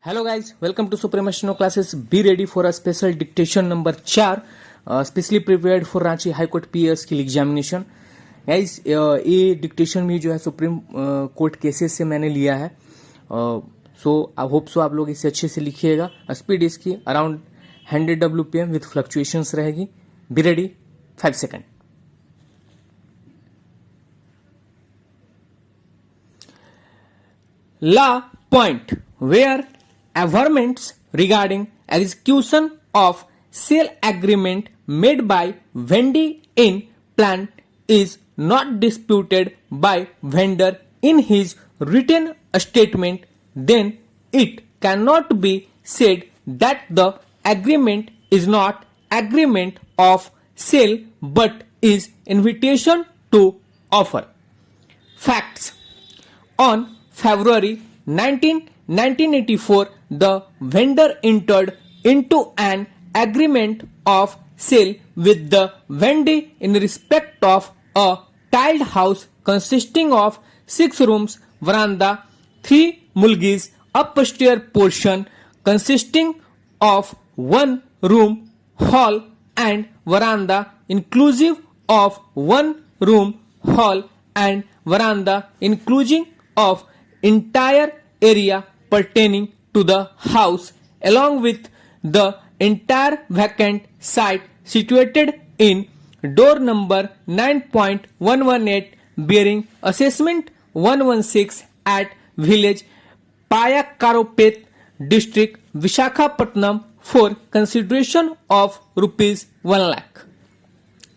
Hello guys, welcome to Supremational Classes. Be ready for a special dictation number 4, specially prepared for Ranchi High Court PS की examination. Guys ये dictation भी जो है supreme court cases से मैंने लिया है. सो आई होप सो आप लोग इसे अच्छे से लिखिएगा. स्पीड इसकी अराउंड 100 WPM विथ फ्लक्चुएशंस रहेगी. Be ready. 5 second. Law point where averments regarding execution of sale agreement made by vendee in plant is not disputed by vendor in his written statement, then it cannot be said that the agreement is not agreement of sale but is invitation to offer. Facts. On February 19, 1984, the vendor entered into an agreement of sale with the vendee in respect of a tiled house consisting of 6 rooms, veranda, 3 mulgis, upstairs portion consisting of 1 room, hall and veranda inclusive of 1 room, hall and veranda inclusive of entire area pertaining to the house along with the entire vacant site situated in door number 9.118 bearing assessment 116 at village Payakaropet district Vishakhapatnam for consideration of rupees 1 lakh.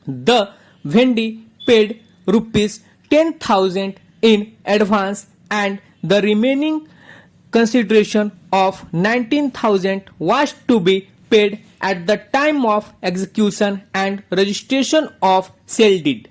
The vendee paid rupees 10,000 in advance and the remaining consideration of 19,000 was to be paid at the time of execution and registration of sale deed.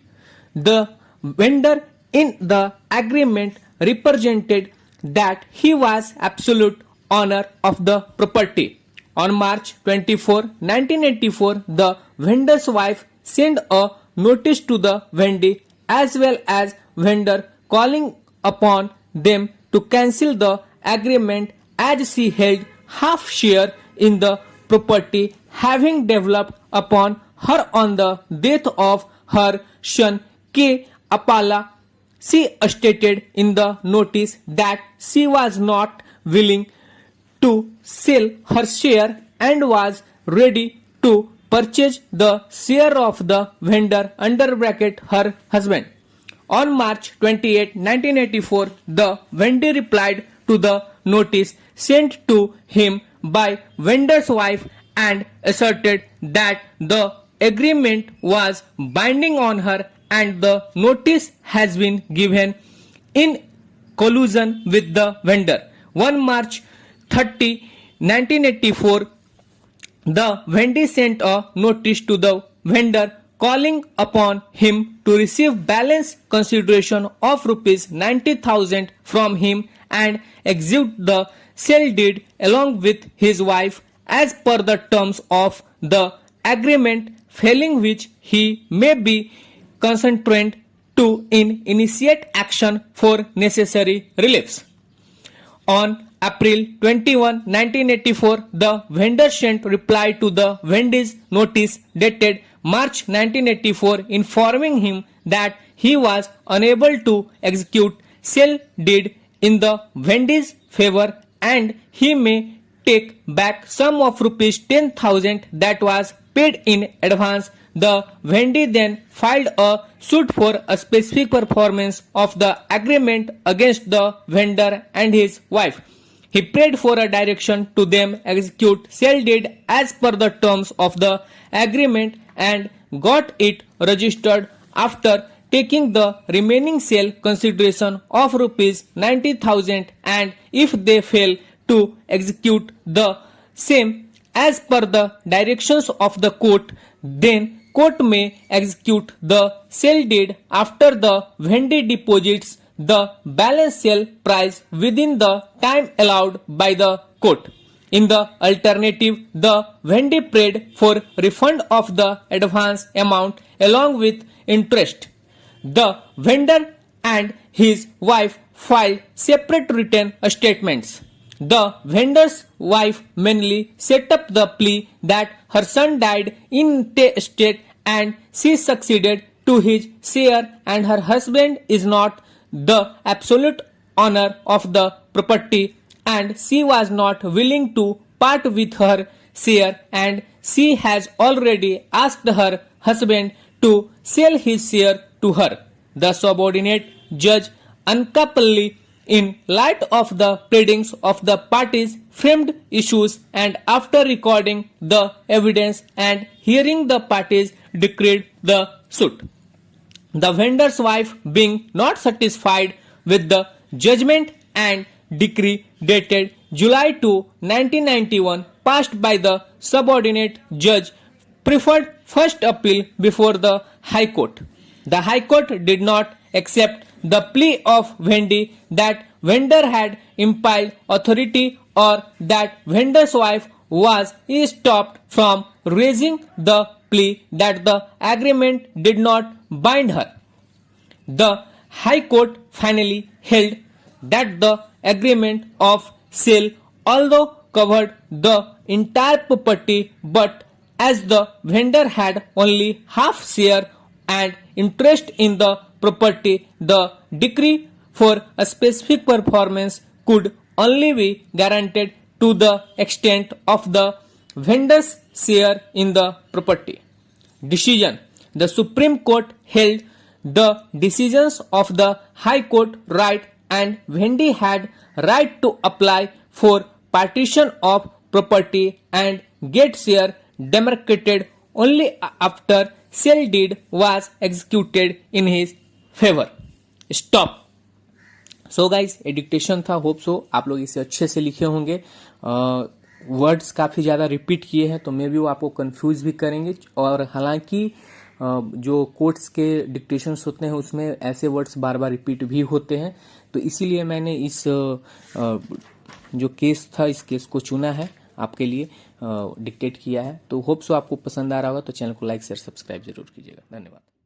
The vendor in the agreement represented that he was absolute owner of the property. On March 24, 1984, the vendor's wife sent a notice to the vendee as well as vendor calling upon them to cancel the agreement as she held half share in the property having developed upon her on the death of her son K. Apala. She stated in the notice that she was not willing to sell her share and was ready to purchase the share of the vendor under bracket her husband. On March 28, 1984, the vendor replied to the notice sent to him by vendor's wife and asserted that the agreement was binding on her and the notice has been given in collusion with the vendor. On March 30, 1984, the vendor sent a notice to the vendor calling upon him to receive balance consideration of rupees 90,000 from him and execute the sale deed along with his wife as per the terms of the agreement, failing which he may be consented to initiate action for necessary reliefs. On April 21, 1984, the vendor sent reply to the vendor's notice dated March 1984 informing him that he was unable to execute sale deed in the vendor's favor and he may take back sum of rupees 10,000 that was paid in advance. The vendor then filed a suit for a specific performance of the agreement against the vendor and his wife. He prayed for a direction to them execute sale deed as per the terms of the agreement and got it registered after taking the remaining sale consideration of rupees 90,000, and if they fail to execute the same as per the directions of the court, then court may execute the sale deed after the vendor deposits the balance sale price within the time allowed by the court. In the alternative, the vendor prayed for refund of the advance amount along with interest. The vendor and his wife filed separate written statements. The vendor's wife mainly set up the plea that her son died in state and she succeeded to his share and her husband is not the absolute owner of the property and she was not willing to part with her share and she has already asked her husband to sell his share to her. The subordinate judge uncapably in light of the pleadings of the parties framed issues and after recording the evidence and hearing the parties decreed the suit. The vendor's wife being not satisfied with the judgment and decree dated July 2, 1991 passed by the subordinate judge preferred first appeal before the High Court. The High Court did not accept the plea of Wendy that vendor had implied authority or that vendor's wife was stopped from raising the plea that the agreement did not bind her. The High Court finally held that the agreement of sale although covered the entire property but as the vendor had only half share and interest in the property, the decree for a specific performance could only be guaranteed to the extent of the vendor's share in the property. Decision. The Supreme Court held the decisions of the High Court right and Wendy had right to apply for partition of property and get share demarcated only after sale deed was executed in his favor. Stop. So guys ये dictation था, hope so आप लोग इसे अच्छे से लिखे होंगे. Words काफ़ी ज़्यादा रिपीट किए हैं तो मे भी वो आपको कंफ्यूज भी करेंगे और हालांकि जो कोर्ट्स के डिक्टेशंस होते हैं उसमें ऐसे वर्ड्स बार बार रिपीट भी होते हैं तो इसीलिए मैंने इस जो केस था इस केस को चुना है आपके लिए डिक्टेट किया है. तो होप सो आपको पसंद आ रहा होगा तो चैनल को लाइक शेयर सब्सक्राइब जरूर कीजिएगा. धन्यवाद.